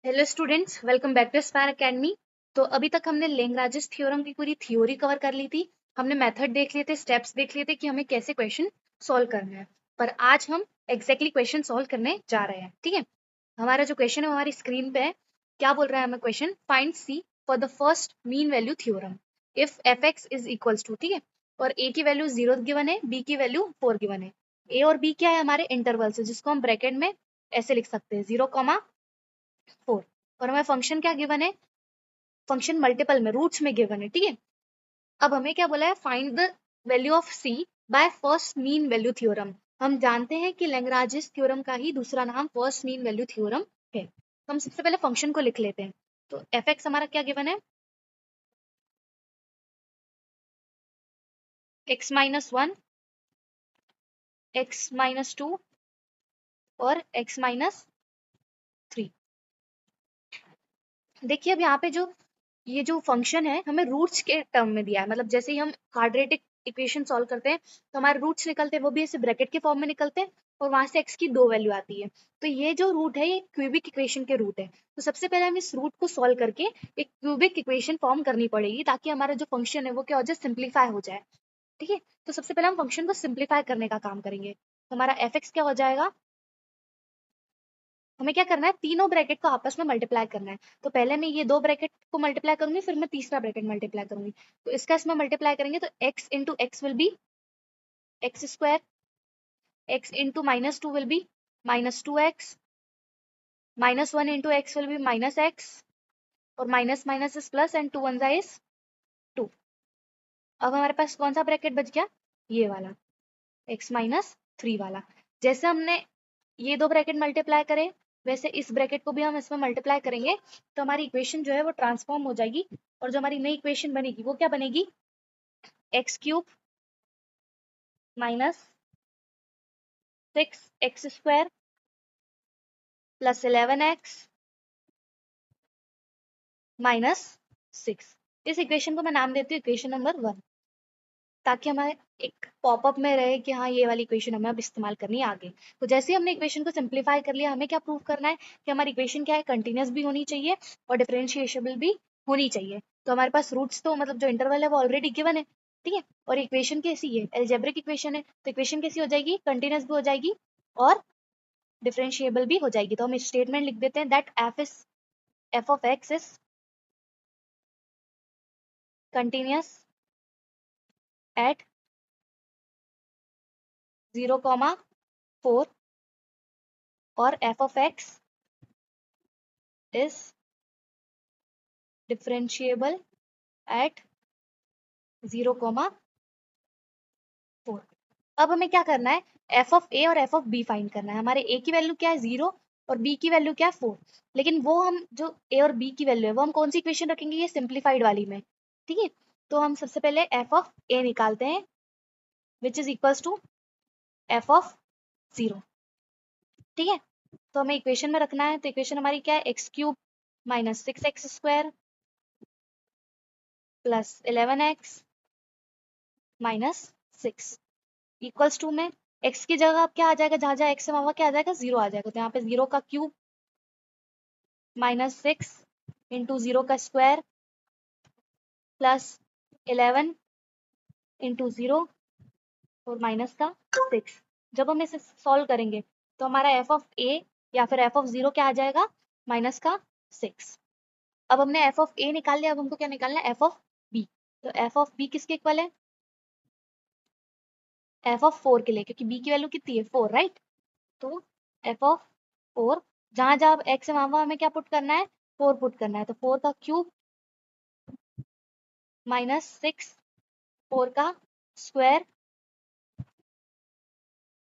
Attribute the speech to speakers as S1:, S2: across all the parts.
S1: Hello students, welcome back to Spire Academy. तो अभी तक हमने लैग्रांजेस थ्योरम की पूरी थ्योरी कवर कर ली थी। हमने मेथड देख लिए थे, स्टेप्स देख लिए थे कि हमें कैसे क्वेश्चन सॉल्व करना है। पर आज हम एग्जैक्टली क्वेश्चन सॉल्व करने जा रहे हैं। ठीक है, हमारा जो क्वेश्चन है वो हमारी स्क्रीन पे है। क्या बोल रहा है हमें question? Find C for the first mean value theorem if F X is equals to. ठीक है, और ए की वैल्यू 0 गिवन है, बी की वैल्यू 4 गिवन है। ए और बी क्या है? हमारे इंटरवल्स है, जिसको हम ब्रैकेट में ऐसे लिख सकते हैं 0,4। और हमें फंक्शन क्या गिवन है? फंक्शन मल्टीपल में, रूट्स में गिवन है। ठीक है, अब हमें क्या बोला है? Find the value of C by first mean value theorem. हम जानते हैं कि लैग्रांजेस थ्योरम का ही दूसरा नाम फर्स्ट मीन वैल्यू थ्योरम है। तो हम सबसे पहले फंक्शन को लिख लेते हैं। तो एफ एक्स हमारा क्या गिवन है? X minus one, x minus two और एक्स माइनस थ्री। देखिए, अब यहाँ पे जो ये जो फंक्शन है हमें रूट्स के टर्म में दिया है। मतलब जैसे ही हम क्वाड्रेटिक इक्वेशन सॉल्व करते हैं तो हमारे रूट्स निकलते हैं, वो भी ऐसे ब्रैकेट के फॉर्म में निकलते हैं, और वहां से एक्स की दो वैल्यू आती है। तो ये जो रूट है ये क्यूबिक इक्वेशन के रूट है। तो सबसे पहले हम इस रूट को सॉल्व करके एक क्यूबिक इक्वेशन फॉर्म करनी पड़ेगी, ताकि हमारा जो फंक्शन है वो क्या हो जाए? सिंप्लीफाई हो जाए। ठीक है, तो सबसे पहले हम फंक्शन को सिंप्लीफाई करने का काम करेंगे। तो हमारा एफ एक्स क्या हो जाएगा? हमें क्या करना है? तीनों ब्रैकेट को आपस में मल्टीप्लाई करना है। तो पहले मैं ये दो ब्रैकेट को मल्टीप्लाई करूंगी, फिर मैं तीसरा ब्रैकेट मल्टीप्लाई करूंगी। तो इसका इसमें मल्टीप्लाई करेंगे तो x into x will be x square, x into minus two will be minus two x, minus one into x will be minus x, और minus minus is plus and two one जा is two. अब हमारे पास कौन सा bracket बच गया? ये वाला, x माइनस थ्री वाला। जैसे हमने ये दो ब्रैकेट मल्टीप्लाई करें, वैसे इस ब्रैकेट को भी हम इसमें मल्टीप्लाई करेंगे, तो हमारी इक्वेशन जो है वो ट्रांसफॉर्म हो जाएगी। और जो हमारी नई इक्वेशन बनेगी वो क्या बनेगी? X cube minus six X square plus 11x minus six. इस इक्वेशन को मैं नाम देती हूँ इक्वेशन नंबर 1, ताकि हमारे एक पॉपअप में रहे कि हाँ ये वाली इक्वेशन हमें अब इस्तेमाल करनी है आगे। तो जैसे ही हमने इक्वेशन को सिंप्लीफाई कर लिया, हमें क्या प्रूव करना है? कि हमारी इक्वेशन क्या है? कंटिन्यूस भी होनी चाहिए और डिफरेंशिएबल भी होनी चाहिए। तो हमारे पास रूट्स तो मतलब जो इंटरवल है वो ऑलरेडी गिवन है। ठीक है, और इक्वेशन कैसी है? एल्जेब्रिक इक्वेशन है, तो इक्वेशन कैसी हो जाएगी? कंटिन्यूस भी हो जाएगी और डिफरेंशिएबल भी हो जाएगी। तो हम स्टेटमेंट लिख देते हैं that F of x is continuous at 0,4 और F of x is differentiable eight 0,4। अब हमें क्या करना है? एफ ऑफ ए और एफ ऑफ बी फाइंड करना है। हमारे ए की वैल्यू क्या है? 0, और बी की वैल्यू क्या है? 4। लेकिन वो हम जो ए और बी की वैल्यू है वो हम कौन सी इक्वेशन रखेंगे? ये सिंप्लीफाइड वाली में। ठीक है, तो हम सबसे पहले एफ ऑफ ए निकालते हैं, which is equals to F of 0। ठीक है, तो हमें इक्वेशन में रखना है। तो इक्वेशन हमारी क्या है? X cube minus six X square plus 11x minus six equals to में x की जगह अब क्या आ जाएगा? जहां जहां x है वहां क्या आ जाएगा? 0 आ जाएगा। तो यहाँ पे 0 का क्यूब माइनस सिक्स इंटू 0 का स्क्वायर प्लस 11 इंटू 0 और माइनस का 6। जब हम इसे सॉल्व करेंगे तो हमारा एफ ऑफ ए या फिर एफ ऑफ 0 क्या आ जाएगा? माइनस का 6। अब हमने एफ ऑफ ए निकाल लिया, अब हमको क्या निकालना है? F of B. तो एफ ऑफ बी किसके इक्वल है? एफ ऑफ 4 के लिए, क्योंकि बी की वैल्यू कितनी है? 4, राइट। तो एफ ऑफ 4, जहां जहां एक्स है वहां हमें क्या पुट करना है? 4 पुट करना है। तो 4 का क्यूब माइनस 6, 4 का स्क्वायर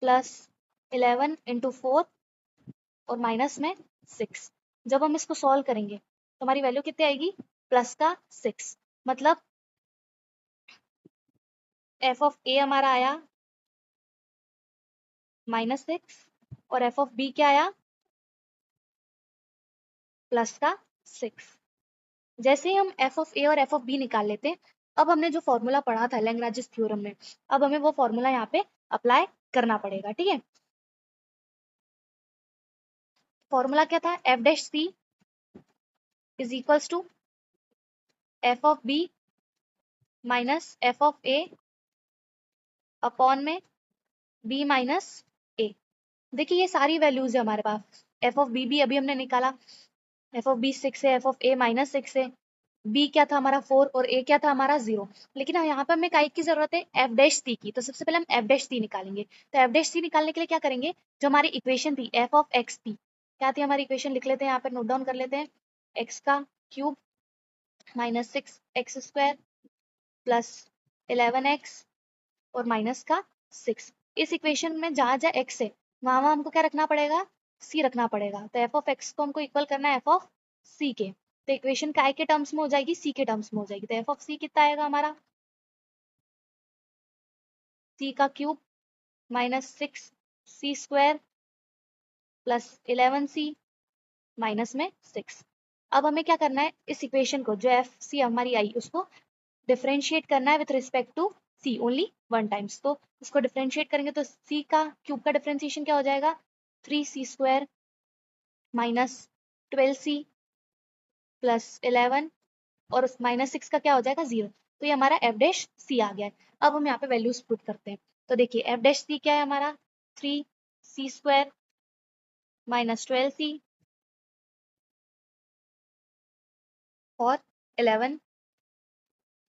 S1: प्लस 11 इंटू 4 और माइनस में 6। जब हम इसको सॉल्व करेंगे तो हमारी वैल्यू कितनी आएगी? प्लस का 6। मतलब एफ ऑफ ए हमारा आया माइनस 6 और एफ ऑफ बी क्या आया? प्लस का 6। जैसे ही हम एफ ऑफ ए और एफ ऑफ बी निकाल लेते हैं, अब हमने जो फॉर्मूला पढ़ा था लैग्रांजेस थ्योरम में, अब हमें वो फॉर्मूला यहाँ पे अप्लाई करना पड़ेगा। ठीक है, फॉर्मूला क्या था? F dash C is equals to F of B minus F of A upon में बी माइनस ए। देखिए ये सारी वैल्यूज है हमारे पास। एफ ऑफ बी भी अभी हमने निकाला, एफ ऑफ बी 6 है, एफ ऑफ ए माइनस 6 है, बी क्या था हमारा 4 और ए क्या था हमारा 0। लेकिन यहाँ पर हमें काइक की जरूरत है एफ डैश सी की, तो सबसे पहले हम एफ डैश सी निकालेंगे। तो एफ डैश सी निकालने के लिए क्या करेंगे, जो हमारी इक्वेशन थी एफ ऑफ एक्स थी, क्या थी हमारी इक्वेशन, लिख लेते हैं यहाँ पर, नोट डाउन कर लेते हैं। एक्स का cube minus 6 x square plus 11x और माइनस का 6। इस इक्वेशन में जहां जहां x है वहां वहां हमको क्या रखना पड़ेगा, c रखना पड़ेगा। तो एफ ऑफ एक्स को हमको इक्वल करना है एफ ऑफ सी के। तो इक्वेशन काय के टर्म्स में हो जाएगी, सी के टर्म्स में हो जाएगी। तो एफ ऑफ सी कितना आएगा हमारा, सी का cube minus 6 c square plus 11c minus में 6। अब हमें क्या करना है, इस इक्वेशन को जो एफ सी हमारी आई उसको डिफरेंशिएट करना है with respect to C only one times. तो इसको डिफरेंशिएट करेंगे तो सी का क्यूब का डिफरेंशिएशन क्या हो जाएगा, 3c square minus 12c plus 11 और उस माइनस 6 का क्या हो जाएगा 0। तो ये हमारा एफ डैश सी आ गया है। अब हम यहाँ पे वैल्यूज पुट करते हैं। तो देखिए एफ डैश सी क्या है हमारा, 3c स्क्वायर माइनस 12c और 11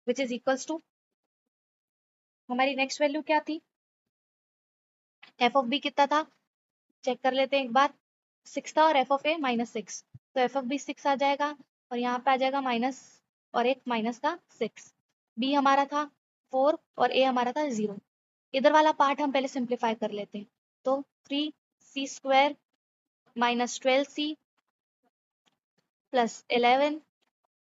S1: विच इज इक्वल्स टू, हमारी नेक्स्ट वैल्यू क्या थी, एफ ऑफ बी कितना था, चेक कर लेते हैं एक बार, 6 था और एफ ऑफ ए माइनस 6। तो एफ ऑफ बी 6 आ जाएगा और यहाँ पे आ जाएगा माइनस और एक माइनस का 6। बी हमारा था 4 और ए हमारा था 0। इधर वाला पार्ट हम पहले सिंप्लीफाई कर लेते हैं। तो 3c square minus 12c plus 11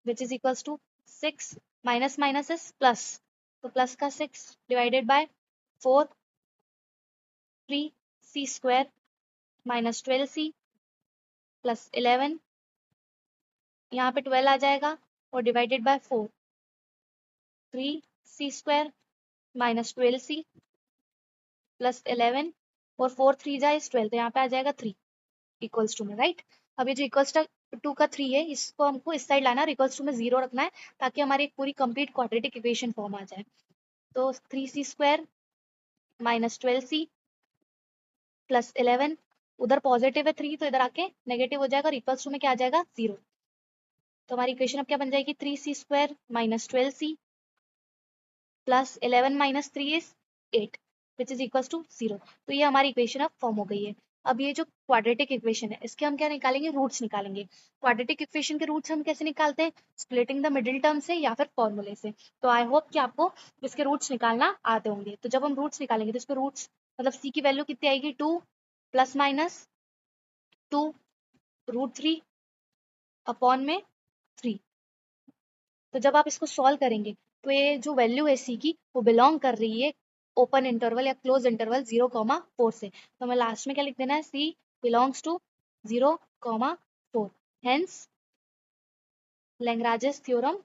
S1: which is equals to 6 minus minus is plus, तो प्लस का 6 divided by 4, 3c square minus 12c plus 11, यहाँ पे 12 आ जाएगा और divided by 4, 3c square minus 12c plus 11 और 4 3 जा इज 12, तो यहाँ पे आ जाएगा 3 इक्वल्स टू में, राइट। अब ये जो इक्वल्स टू का 3 है इसको हमको इस साइड लाना और इक्वल्स टू में 0 रखना है ताकि हमारी एक पूरी कंप्लीट क्वाड्रेटिक इक्वेशन फॉर्म आ जाए। तो 3c square minus 12c plus 11, उधर पॉजिटिव है 3 तो इधर आके नेगेटिव हो जाएगा और इक्वल्स टू में क्या आ जाएगा 0। तो हमारी इक्वेशन अब क्या बन जाएगी, 3c square minus 12c plus 11 minus 3 is 8 which is equals to 0। तो ये हमारी इक्वेशन अब फॉर्म हो गई है। अब ये जो क्वाड्रेटिक इक्वेशन है इसके हम क्या निकालेंगे, रूट्स निकालेंगे। क्वाड्रेटिक इक्वेशन के रूट्स हम कैसे निकालते हैं, स्प्लिटिंग द मिडिल टर्म से या फिर फॉर्मूले से। तो आई होप कि आपको इसके रूट्स निकालना आते होंगे। तो जब हम रूट्स निकालेंगे तो इसके रूट्स मतलब सी की वैल्यू कितनी आएगी, 2 प्लस माइनस 2 रूट 3 अपॉन में 3। तो जब आप इसको सॉल्व करेंगे तो ये जो वैल्यू है सी की वो बिलोंग कर रही है ओपन इंटरवल या क्लोज इंटरवल 0,4 से। तो हमें लास्ट में क्या लिख देना है, C belongs to 0,4, hence Lagrange's theorem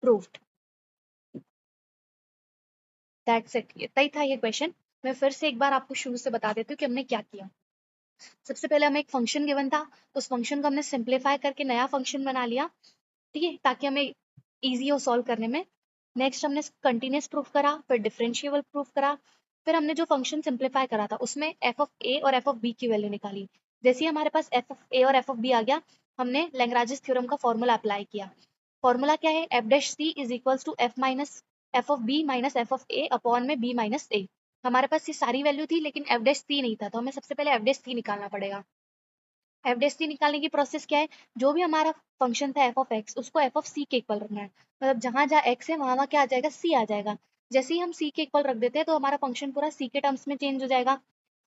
S1: proved. That's it, इतना ही था ये क्वेश्चन। मैं फिर से एक बार आपको शुरू से बता देती हूँ कि हमने क्या किया। सबसे पहले हमें एक फंक्शन गिवन था, उस फंक्शन को हमने सिंप्लीफाई करके नया फंक्शन बना लिया, ठीक है, ताकि हमें इजी हो सॉल्व करने में। नेक्स्ट हमने कंटिन्यूस प्रूफ करा, फिर डिफरेंशिएबल प्रूफ करा, फिर हमने जो फंक्शन सिंप्लीफाई करा था उसमें एफ ऑफ ए और एफ ऑफ बी की वैल्यू निकाली। जैसे ही हमारे पास एफ ऑफ ए और एफ ऑफ बी आ गया हमने लैग्रांजेस थ्योरम का फॉर्मूला अप्लाई किया। फॉर्मूला क्या है, F dash C is equals to F minus F of B minus F of A upon में बी माइनस ए। हमारे पास ये सारी वैल्यू थी लेकिन एफ डैश सी नहीं था, तो हमें सबसे पहले एफ डैश सी निकालना पड़ेगा। एफ डैश सी निकालने की प्रोसेस क्या है, जो भी हमारा फंक्शन था एफ ऑफ एक्स उसको एफ ऑफ सी के इक्वल रखना है। मतलब जहां जहां एक्स है वहां वहां क्या आ जाएगा, सी आ जाएगा। जैसे ही हम सी के इक्वल रख देते हैं तो हमारा फंक्शन पूरा सी के टर्म्स में चेंज हो जाएगा।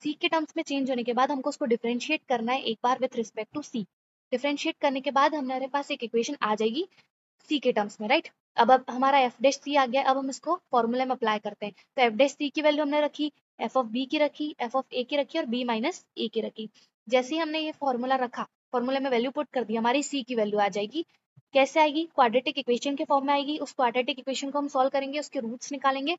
S1: सी के टर्म्स में चेंज होने के बाद हमको उसको डिफरेंशिएट करना है एक बार with respect to C. Differentiate करने के बाद हमारे पास एक इक्वेशन आ जाएगी सी के टर्म्स में, राइट। अब हमारा एफ डैश सी आ गया, अब हम इसको फॉर्मूले में अप्लाई करते हैं। तो एफ डैश सी की वैल्यू हमने रखी, एफ ऑफ बी की रखी, एफ ऑफ ए की रखी और बी माइनस ए की रखी। जैसे ही हमने ये फॉर्मूला रखा, फॉर्मूले में वैल्यू पुट कर दी, हमारी सी की वैल्यू आ जाएगी। कैसे आएगी, क्वाड्रेटिक इक्वेशन के फॉर्म में आएगी। उस क्वाड्रेटिक इक्वेशन को हम सॉल्व करेंगे, उसके रूट्स निकालेंगे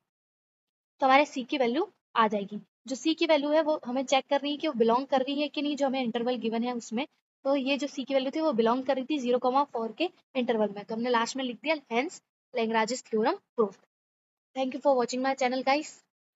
S1: तो हमारे सी की वैल्यू आ जाएगी। जो सी की वैल्यू है वो हमें चेक करनी है कि वो बिलोंग कर रही है कि नहीं, जो हमें इंटरवल गिवन है उसमें। तो ये जो सी की वैल्यू थी वो बिलोंग कर रही थी 0,4 के इंटरवल में, तो हमने लास्ट में लिख दिया hence Lagrange's theorem proved. Thank you for watching my channel guys.